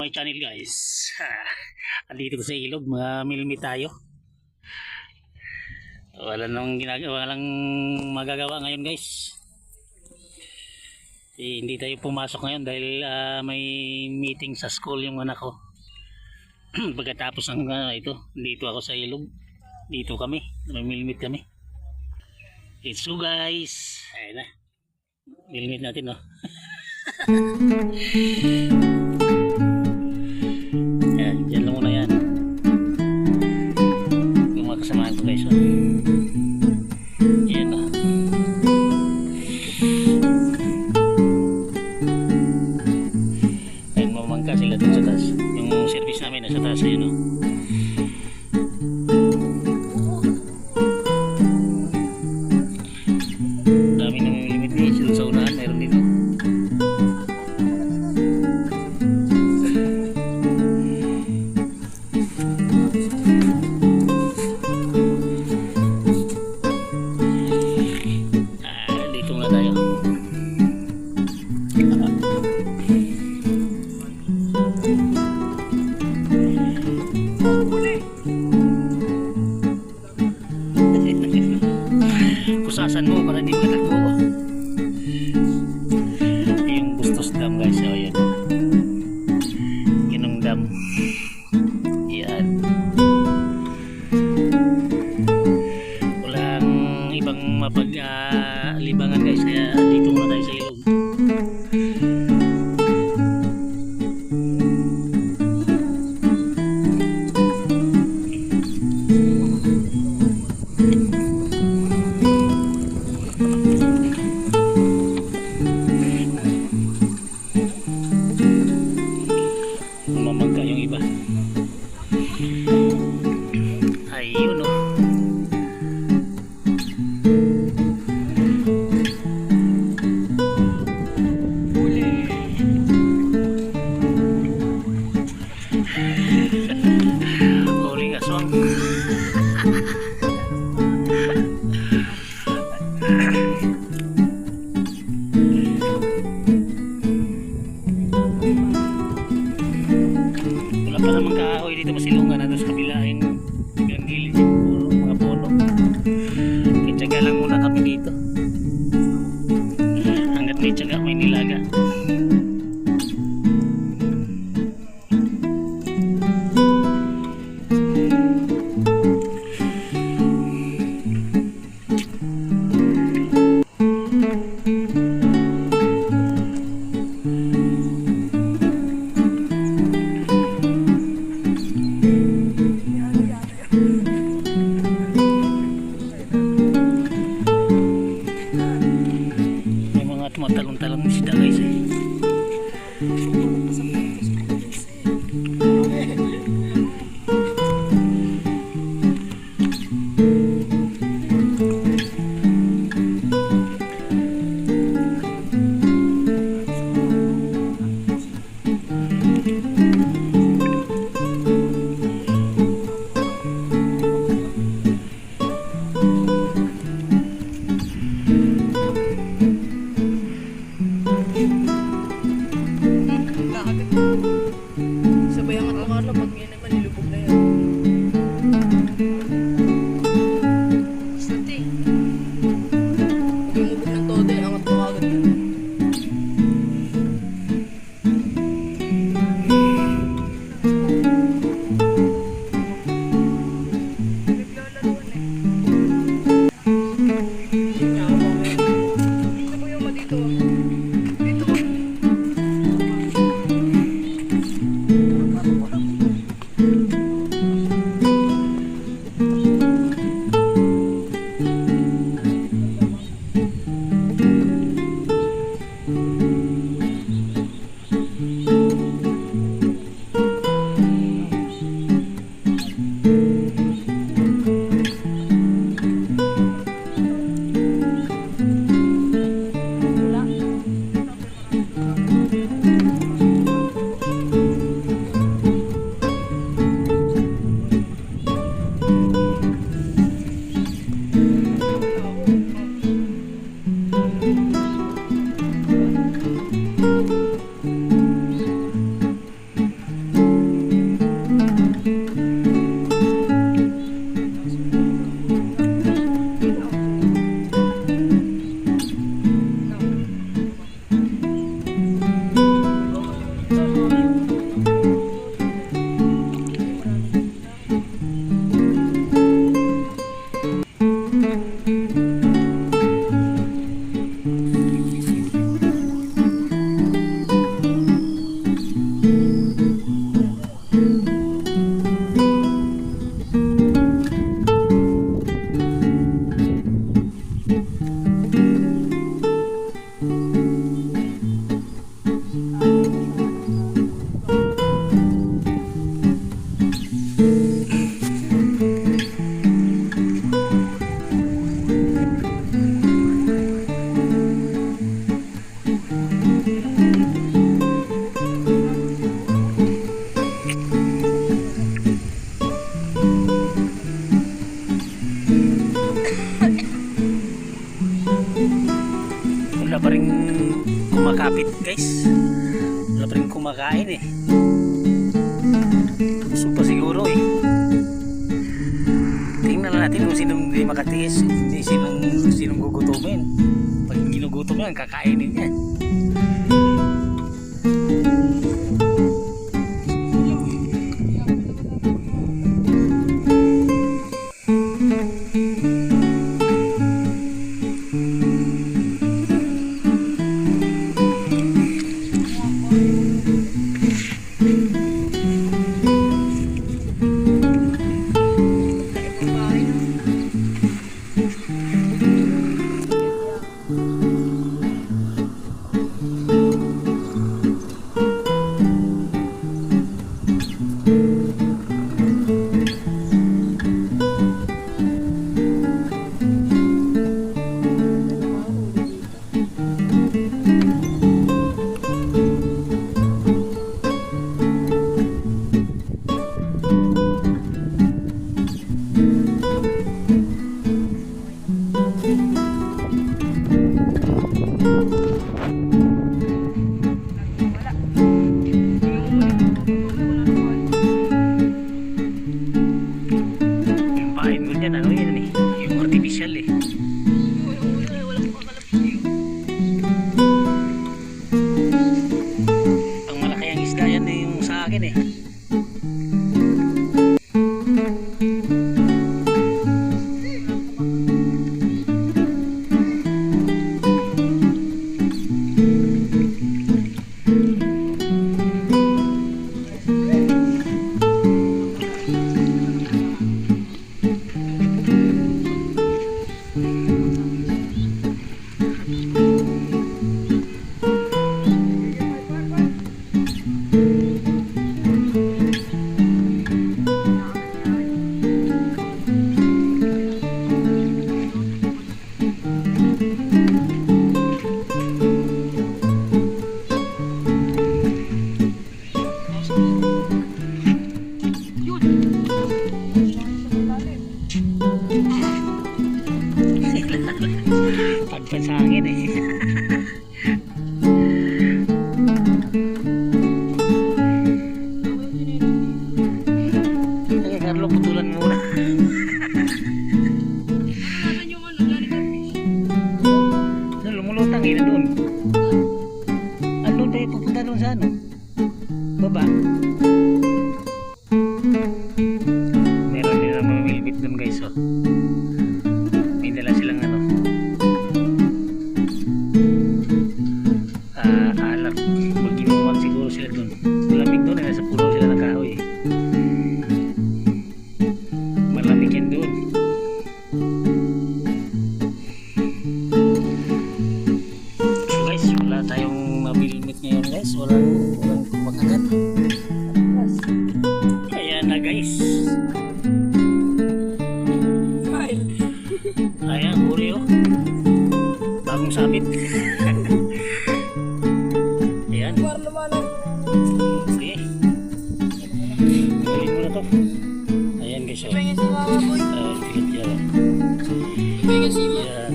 my channel guys. Andito ko sa ilog, mga milmi tayo. Wala nang ginagawa, walang magagawa ngayon guys. Hindi tayo pumasok ngayon dahil may meeting sa school yung anak ko. Pagkatapos ng ito, dito ako sa ilog. Dito kami, namimilmit kami. Let's go guys. Ayun na. Milmit natin no. Yan, dyan lang muna yan. Yung mga kasamahan ko guys. Yan o. Ayun, mamangka sila dun sa taas. Yung service namin nasa taas ayun o. Dami na may limit guys. Dun sa unahan mayroon dito. Dito na tayo. Kusasan mo para di matakbo. Yung Bustos Dam guys. O yan. Ginong Dam. Yan. Walang ibang mapag-libangan guys. Kaya dito muna tayo sa ilog. Mamangka yung iba. Ayun o. Huling aswang. Wala pa namang kahoy dito, masilungan na doon sa kabilaing gilid, puro mga puno. Itsaga lang muna kami dito hanggat may tsaga, may nilaga. natin kung sinong hindi makatiis, hindi sinong gugutumin. Pag ginugutom yan, kakainin yan. Pagpasangin eh. Ay, Carlo, putulan muna. Lumulutang ina doon. Ano tayo pupunta doon sa ano? Baba. Meron din ang mamimilbit doon guys, oh. May dala silang ano. Alak. Mag-inuman siguro sila doon. Malamig doon, nasa puno sila ng kahoy. Malamig yan doon. So guys, wala tayong mamilmit ngayon guys. Walang kumakagat. Ayan na guys. Ayan, huli oh. Bagong sabit. Ayan. Sige. Gawin mo na to. Ayan guys oh. Ayan, pilit yan. Ayan.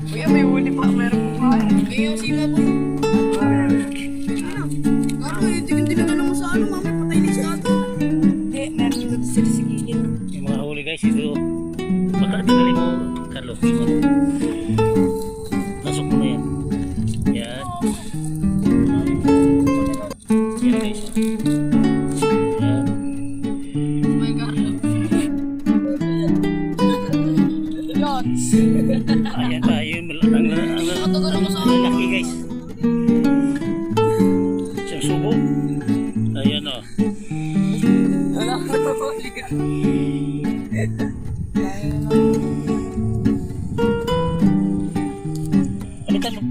Kuya, may huli pa. Meron po pa. Kuya, yung sima po. Ano, hindi na naman sa ano, mami. Patay na siya ito. Hindi, meron yung nagsisigilin. Yung mga huli guys, ito. Baka tagalin mo, Carlos. Pasok mo na yan. Yan. Yan guys. Yan. Oh my God. Yots. Ayan pa, yun. Ang laki guys. Siyang subo. Ayan o. Wala ka na huli ka. Alitan mo.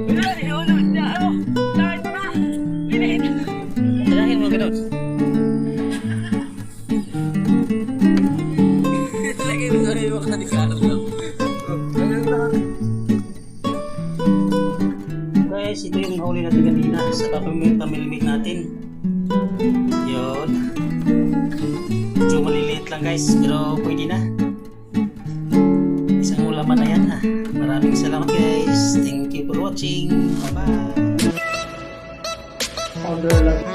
Wala, inulo niya. Ano? Dahil mo na. Binit. Dalahin mo ganun. Lagi mo na yung mga Carlo. Guys, ito yung huli natin kanina sa pamilmit natin. Yun. Medyo maliliit lang guys, pero pwede na. Isang ulaman na yan ha. Maraming salamat guys. Thank you for watching. Bye bye.